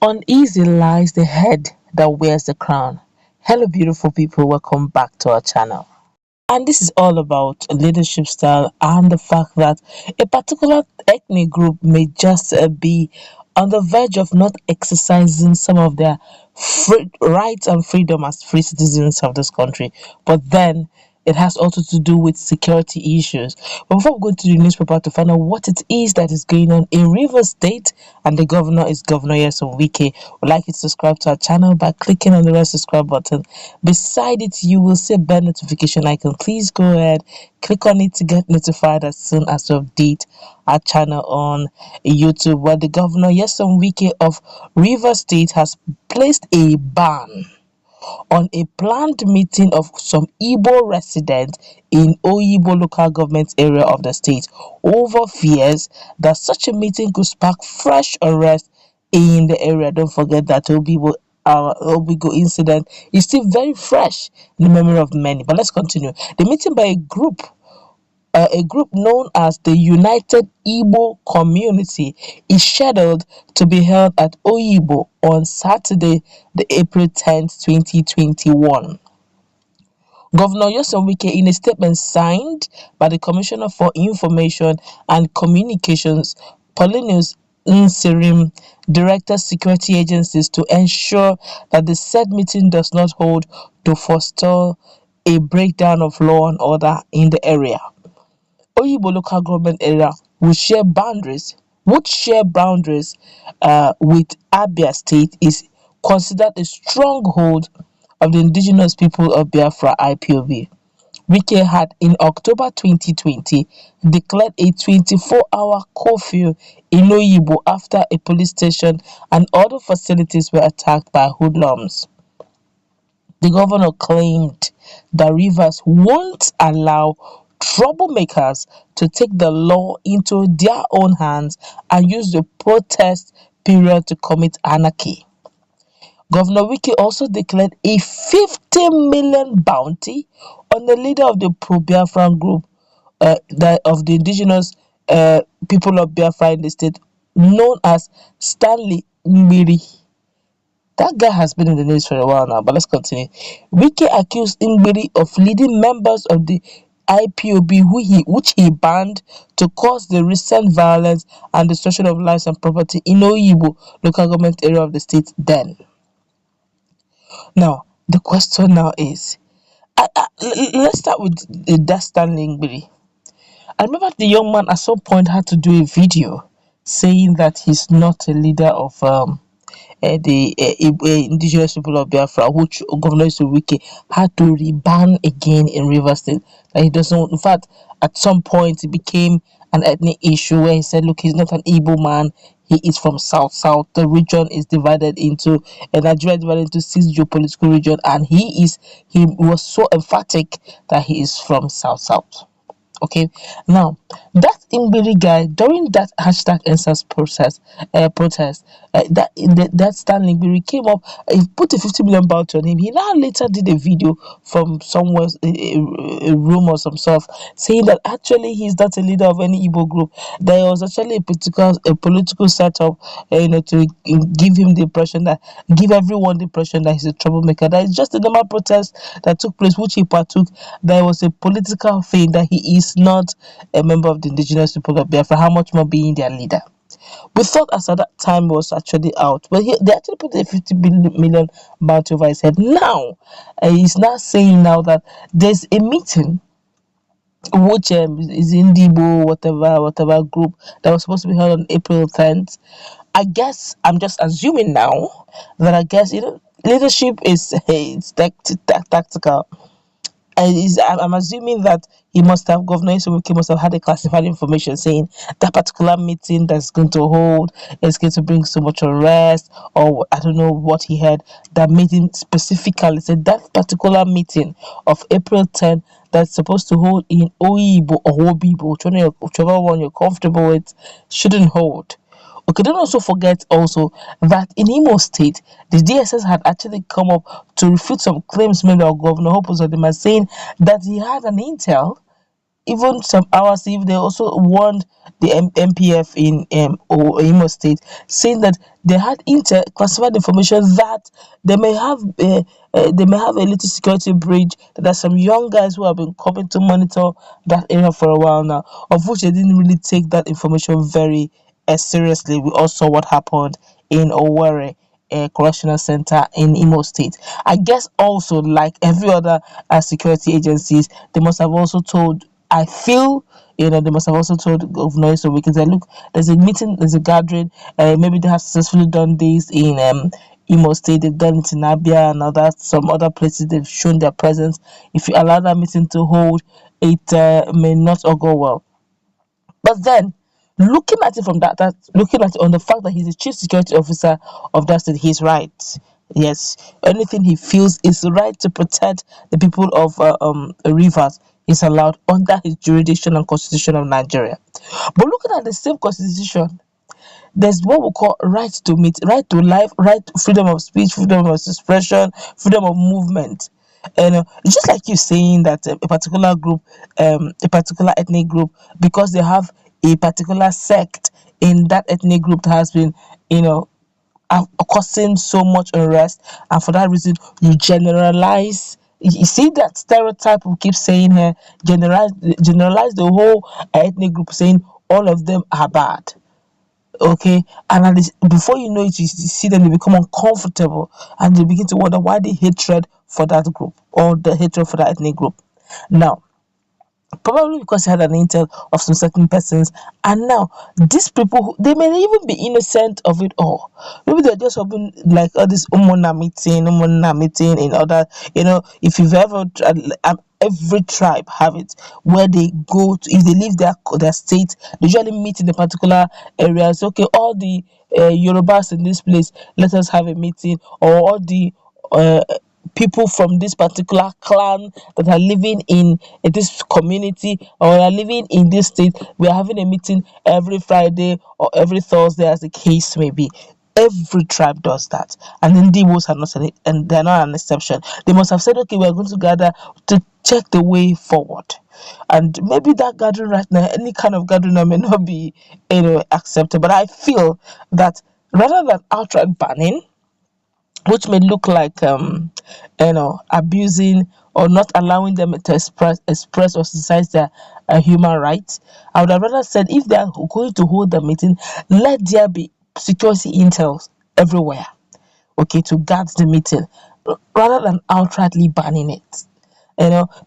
Uneasy lies the head that wears the crown. Hello, beautiful people. Welcome back to our channel. And this is all about leadership style and the fact that a particular ethnic group may just be on the verge of not exercising some of their rights and freedom as free citizens of this country. But then it has also to do with security issues. But before we go to the newspaper to find out what it is that is going on in Rivers State, and the governor is Governor Yesom Wike, would like you to subscribe to our channel by clicking on the red subscribe button. Beside it, you will see a bell notification icon. Please go ahead, click on it to get notified as soon as we update our channel on YouTube, where the governor Yesom Wike of Rivers State has placed a ban on a planned meeting of some Igbo residents in Oyigbo local government area of the state over fears that such a meeting could spark fresh unrest in the area. Don't forget that Obigo incident is still very fresh in the memory of many. But let's continue. The meeting by a group known as the United Igbo Community is scheduled to be held at Oyigbo on Saturday, the April 10th, 2021. Governor Yesom Wike, in a statement signed by the Commissioner for Information and Communications, Paulinus Nsirim, directed security agencies to ensure that the said meeting does not hold to forestall a breakdown of law and order in the area. Oyigbo local government area would share boundaries with Abia State is considered a stronghold of the indigenous people of Biafra IPOB. Wike had in October 2020 declared a 24-hour curfew in Oyigbo after a police station and other facilities were attacked by hoodlums. The governor claimed that Rivers won't allow troublemakers to take the law into their own hands and use the protest period to commit anarchy. Governor Wike also declared a 50 million bounty on the leader of the pro-Biafran group of the indigenous people of Biafra in the state, known as Stanley Mgbere. That guy has been in the news for a while now, but let's continue. Wike accused Mgbere of leading members of the IPOB which he banned to cause the recent violence and destruction of lives and property in Oyigbo local government area of the state then. Now, the question now is, let's start with that Stanley Mgbere. I remember the young man at some point had to do a video saying that he's not a leader of the indigenous people of Biafra, which Governor Wike had to reban again in Rivers State. That he doesn't. In fact, at some point, it became an ethnic issue where he said, "Look, he's not an Igbo man. He is from South. The region is divided into Nigeria divided into 6 geopolitical regions, and he was so emphatic that he is from South." Okay, now that Mgbere guy during that hashtag NSAS protest, that Stanley Mgbere came up, he put a 50 million bounty on him. He now later did a video from somewhere, a room or some sort, saying that actually he's not a leader of any Igbo group. There was actually a political setup, to give him the impression give everyone the impression that he's a troublemaker. That is just a normal protest that took place, which he partook. There was a political thing that he is not a member of the indigenous people of Biafra, how much more being their leader. We thought as at that time was actually out, but they actually put a 50 million bounty over his head. Now, he's now saying now that there's a meeting which is in Igbo, whatever group that was supposed to be held on April 10th. I guess I'm just assuming now that leadership is it's tactical. I'm assuming that Governor Yesom Wike must have had a classified information saying that particular meeting that's going to hold is going to bring so much unrest, or I don't know what he had. That meeting specifically said that particular meeting of April 10 that's supposed to hold in Oyigbo or Obibo, whichever one you're comfortable with, shouldn't hold. Okay, don't also forget that in Imo State, the DSS had actually come up to refute some claims made by Governor Hope Uzodinma, saying that he had an intel even some hours if they also warned the MPF in Imo State, saying that they had classified information that they may have a little security breach. That there's some young guys who have been coming to monitor that area for a while now, of which they didn't really take that information very seriously. We all saw what happened in Owerri correctional center in Imo State. I guess also, like every other security agencies, they must have also told. I feel, they must have also told governors so we can say, look, there's a meeting, there's a gathering. Maybe they have successfully done this in Imo State, they've done it in Abia and other some other places. They've shown their presence. If you allow that meeting to hold, it may not all go well. But then, looking at it from that looking at it on the fact that he's the chief security officer of that state, he's right. Yes, anything he feels is right to protect the people of Rivers is allowed under his jurisdiction and constitution of Nigeria. But looking at the same constitution, there's what we call right to meet, right to life, right to freedom of speech, freedom of expression, freedom of movement. And it's just like you saying that a particular group, a particular ethnic group, because they have a particular sect in that ethnic group that has been, you know, causing so much unrest, and for that reason, you generalize. You see that stereotype we keep saying here, generalize the whole ethnic group, saying all of them are bad. Okay, and before you know it, you see them, they become uncomfortable and they begin to wonder why the hatred for that group or the hatred for that ethnic group. Now, probably because he had an intel of some certain persons, and now these people they may even be innocent of it all. Maybe they're just hoping, like all this umona meeting in other, if you've ever tried, every tribe have it, where they go to, if they leave their state, they usually meet in a particular area. So okay, all the Yorubas in this place, let us have a meeting, or all the uh, people from this particular clan that are living in this community or are living in this state, we are having a meeting every Friday or every Thursday, as the case may be. Every tribe does that, and then the Igbos are not and they're not an exception. They must have said, okay, we're going to gather to check the way forward. And maybe that gathering right now, any kind of gathering, may not be accepted, but I feel that rather than outright banning, which may look like abusing or not allowing them to express or exercise their human rights. I would have rather said, if they are going to hold the meeting, let there be security intels everywhere, okay, to guard the meeting, rather than outrightly banning it.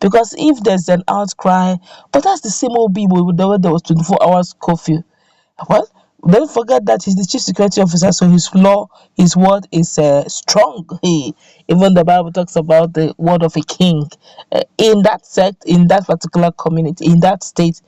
Because if there's an outcry, but that's the same old people with the way there was 24 hours curfew. Well, don't forget that he's the chief security officer, so his word is strong. Even the Bible talks about the word of a king. In that sect, in that particular community, in that state,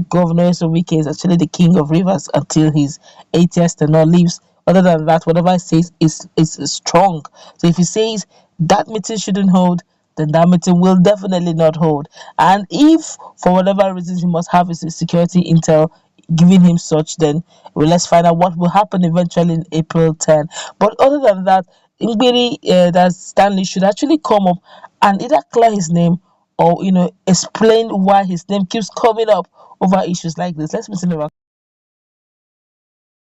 Governor Wike is actually the king of rivers until his 80th tenure leaves. Other than that, whatever he says is strong. So if he says that meeting shouldn't hold, then that meeting will definitely not hold. And if for whatever reason he must have his security intel giving him such, then let's find out what will happen eventually in April 10. But other than that, Mgbere, that Stanley, should actually come up and either clear his name or explain why his name keeps coming up over issues like this. Let's listen to